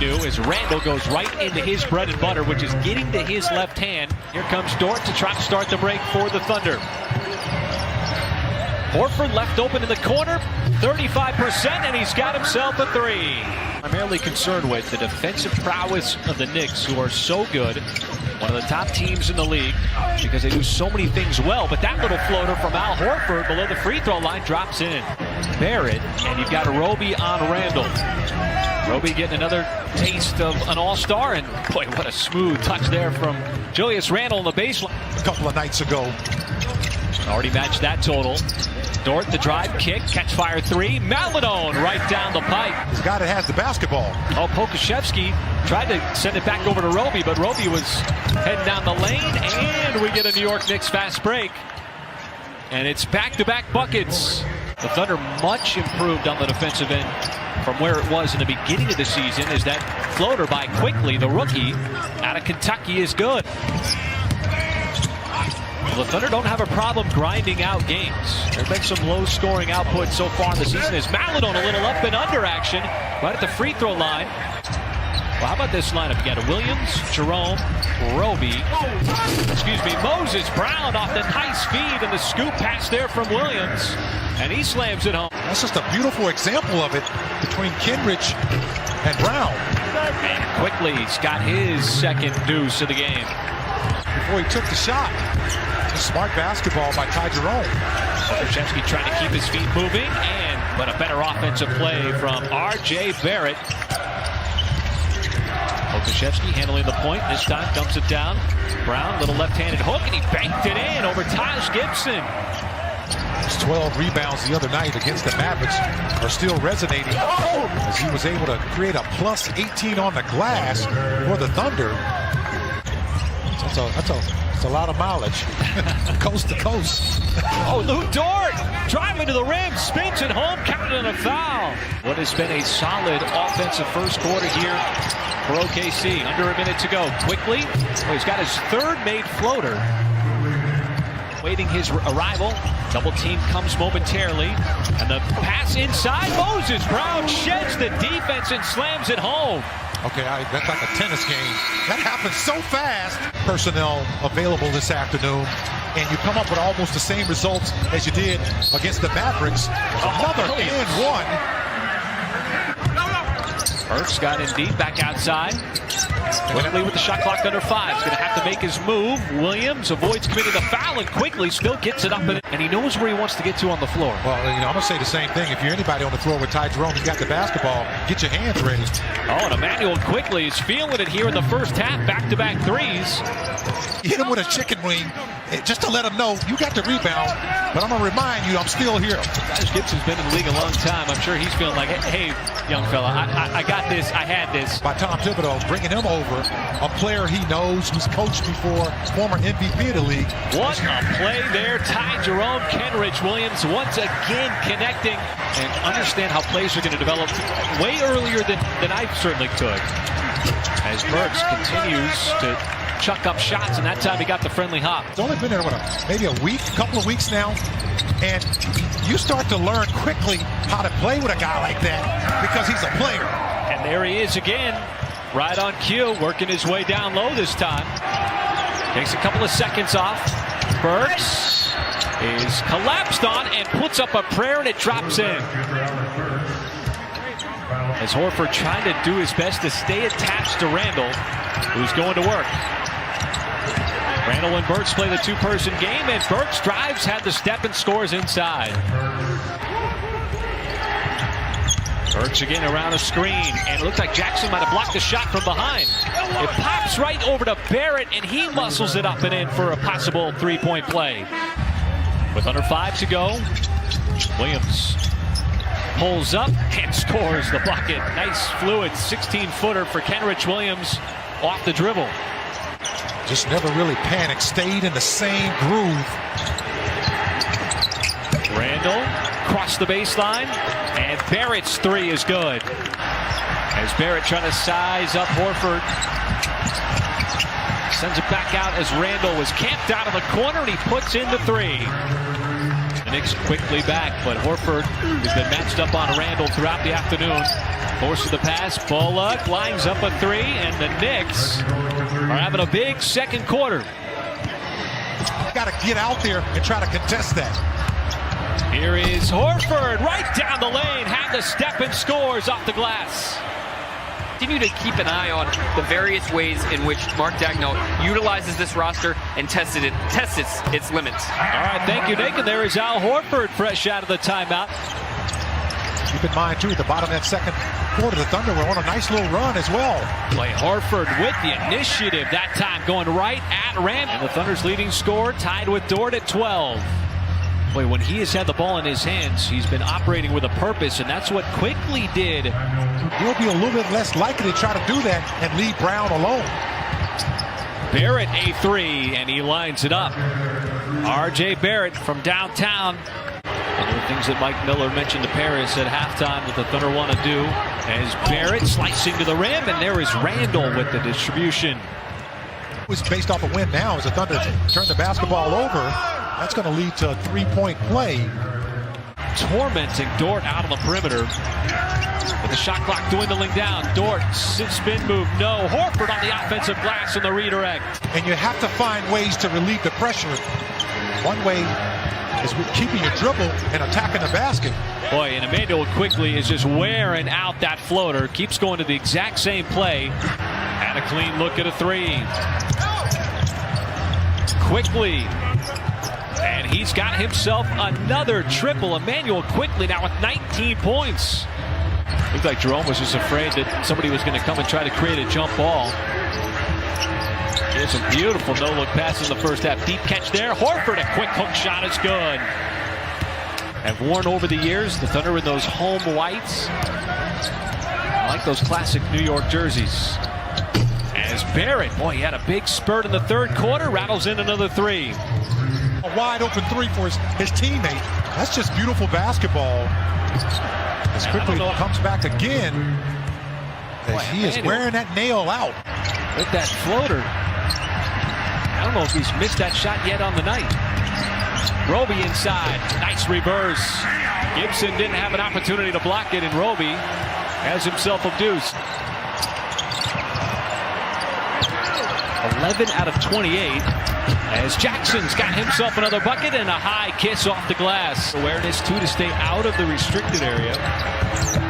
new as Randall goes right into his bread and butter, which is getting to his left hand. Here comes Dort to try to start the break for the Thunder. Horford left open in the corner, 35%, and he's got himself a three. Primarily concerned with the defensive prowess of the Knicks, who are so good, one of the top teams in the league, because they do so many things well. But that little floater from Al Horford below the free throw line drops in. Barrett, and you've got Roby on Randall. Roby getting another taste of an all-star, and boy, what a smooth touch there from Julius Randle on the baseline. A couple of nights ago. Already matched that total. Dort, the drive, kick, catch fire three. Maladone right down the pipe. The guy that has the basketball. Oh, Pokashevsky tried to send it back over to Roby, but Roby was heading down the lane, and we get a New York Knicks fast break. And it's back-to-back buckets. The Thunder much improved on the defensive end from where it was in the beginning of the season, as that floater by Quickly, the rookie out of Kentucky, is good. Well, the Thunder don't have a problem grinding out games. There's been some low-scoring output so far in the season, as Maladone a little up and under action right at the free throw line. Well, how about this lineup? You got Williams, Jerome, Roby, Moses Brown off the nice feed, and the scoop pass there from Williams, and he slams it home. That's just a beautiful example of it between Kenrich and Brown. And Quickly's got his second deuce of the game. Before he took the shot. Smart basketball by Ty Jerome. Pokashevsky trying to keep his feet moving, but a better offensive play from R.J. Barrett. Pokashevsky handling the point. This time dumps it down. Brown, little left-handed hook, and he banked it in over Taj Gibson. His 12 rebounds the other night against the Mavericks are still resonating, as he was able to create a plus 18 on the glass for the Thunder. That's a lot of mileage, coast to coast. Oh, Lou Dort driving to the rim, spins it home, counted on a foul. What has been a solid offensive first quarter here for OKC. Under a minute to go. Quickly, he's got his third made floater. Waiting his arrival. Double team comes momentarily, and the pass inside. Moses Brown sheds the defense and slams it home. Okay, that's like a tennis game. That happens so fast. Personnel available this afternoon, and you come up with almost the same results as you did against the Mavericks. Another and one. Burks got in deep, back outside. Quickly with the shot clock under 5. He's going to have to make his move. Williams avoids committing the foul, and Quickly still gets it up, and he knows where he wants to get to on the floor. Well, I'm going to say the same thing. If you're anybody on the floor with Ty Jerome, you got the basketball. Get your hands ready. Oh, and Emmanuel Quickly is feeling it here in the first half. Back-to-back threes. Hit him with a chicken wing just to let him know you got the rebound, but I'm going to remind you I'm still here. Taj Gibson's been in the league a long time. I'm sure he's feeling like, hey, young fella, I got this. I had this. By Tom Thibodeau, bringing him over, a player he knows, who's coached before, former MVP of the league. What a play there. Ty Jerome, Kenrich Williams once again connecting, and understand how plays are going to develop way earlier than I certainly could. As Burks continues to chuck up shots, and that time he got the friendly hop. It's only been there, maybe a week, couple of weeks now, and you start to learn quickly how to play with a guy like that because he's a player. And there he is again, right on cue, working his way down low this time. Takes a couple of seconds off. Burks is collapsed on and puts up a prayer, and it drops in. As Horford trying to do his best to stay attached to Randall, who's going to work. Randall and Burks play the two-person game, and Burks drives, had the step, and scores inside. Burks again around a screen, and it looks like Jackson might have blocked the shot from behind. It pops right over to Barrett, and he muscles it up and in for a possible three-point play. With under 5 to go, Williams pulls up and scores the bucket. Nice fluid 16-footer for Kenrich Williams off the dribble. Just never really panicked, stayed in the same groove. Randall crossed the baseline, and Barrett's three is good. As Barrett trying to size up Horford. Sends it back out as Randall was camped out of the corner, and he puts in the three. Knicks quickly back, but Horford has been matched up on Randall throughout the afternoon. Forces the pass. Bullock lines up a three, and the Knicks are having a big second quarter. Got to get out there and try to contest that. Here is Horford right down the lane, had the step and scores off the glass. Continue to keep an eye on the various ways in which Mark Daigneault utilizes this roster and tests its limits. All right, thank you, Nick. And there is Al Horford, fresh out of the timeout. Keep in mind, too, at the bottom of that second quarter, the Thunder were on a nice little run as well. Play Horford with the initiative that time, going right at Randall. And the Thunder's leading scorer tied with Dort at 12. Boy, when he has had the ball in his hands, he's been operating with a purpose, and that's what Quickly did. He'll be a little bit less likely to try to do that and leave Brown alone. Barrett a three, and he lines it up. R.J. Barrett from downtown. One of the things that Mike Miller mentioned to Paris at halftime that the Thunder want to do, as Barrett slicing to the rim, and there is Randall with the distribution. It was based off a win now as the Thunder turn the basketball over. That's going to lead to a three-point play. Tormenting Dort out on the perimeter. With the shot clock dwindling down. Dort, spin move, no. Horford on the offensive glass in the redirect. And you have to find ways to relieve the pressure. One way is with keeping your dribble and attacking the basket. Boy, and Emmanuel Quickly is just wearing out that floater. Keeps going to the exact same play. And a clean look at a three. Quickly. And he's got himself another triple. Emmanuel Quickly now with 19 points. Looked like Jerome was just afraid that somebody was going to come and try to create a jump ball. Here's a beautiful no-look pass in the first half. Deep catch there. Horford, a quick hook shot is good. Have worn over the years, the Thunder in those home whites. I like those classic New York jerseys. As Barrett, boy, he had a big spurt in the third quarter. Rattles in another three. A wide open three for his teammate. That's just beautiful basketball. As Quickly comes back again. As he is wearing that nail out. With that floater. I don't know if he's missed that shot yet on the night. Roby inside. Nice reverse. Gibson didn't have an opportunity to block it, and Roby has himself abused. 11 out of 28. As Jackson's got himself another bucket and a high kiss off the glass. Awareness, too, to stay out of the restricted area.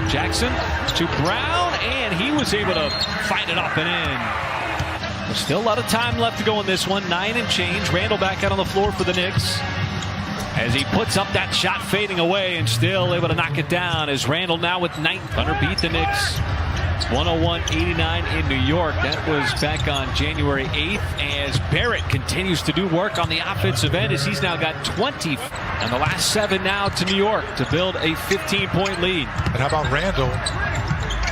Jackson to Brown, and he was able to fight it up and in. There's still a lot of time left to go in this one. 9 and change. Randall back out on the floor for the Knicks. As he puts up that shot fading away and still able to knock it down. As Randall now with 9. Thunder beat the Knicks 101-89 in New York. That was back on January 8th, as Barrett continues to do work on the offensive end, as he's now got 20 and the last 7 now to New York to build a 15-point lead. And how about Randall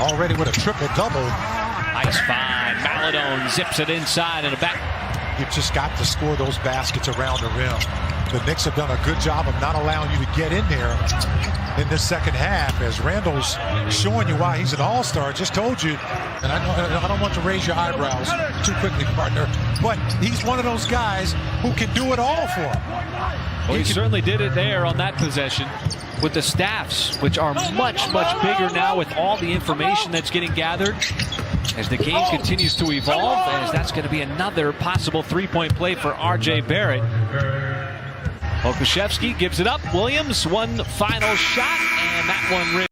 already with a triple-double? Nice find. Maladone zips it inside and a back. You've just got to score those baskets around the rim. The Knicks have done a good job of not allowing you to get in there in this second half, as Randall's showing you why he's an all-star. Just told you, and I don't want to raise your eyebrows too quickly, partner, but he's one of those guys who can do it all for him. Well, he certainly did it there on that possession with the staffs, which are much, much bigger now with all the information that's getting gathered. As the game continues to evolve, as that's going to be another possible three-point play for R.J. Barrett. Okushevsky gives it up. Williams, one final shot, and that one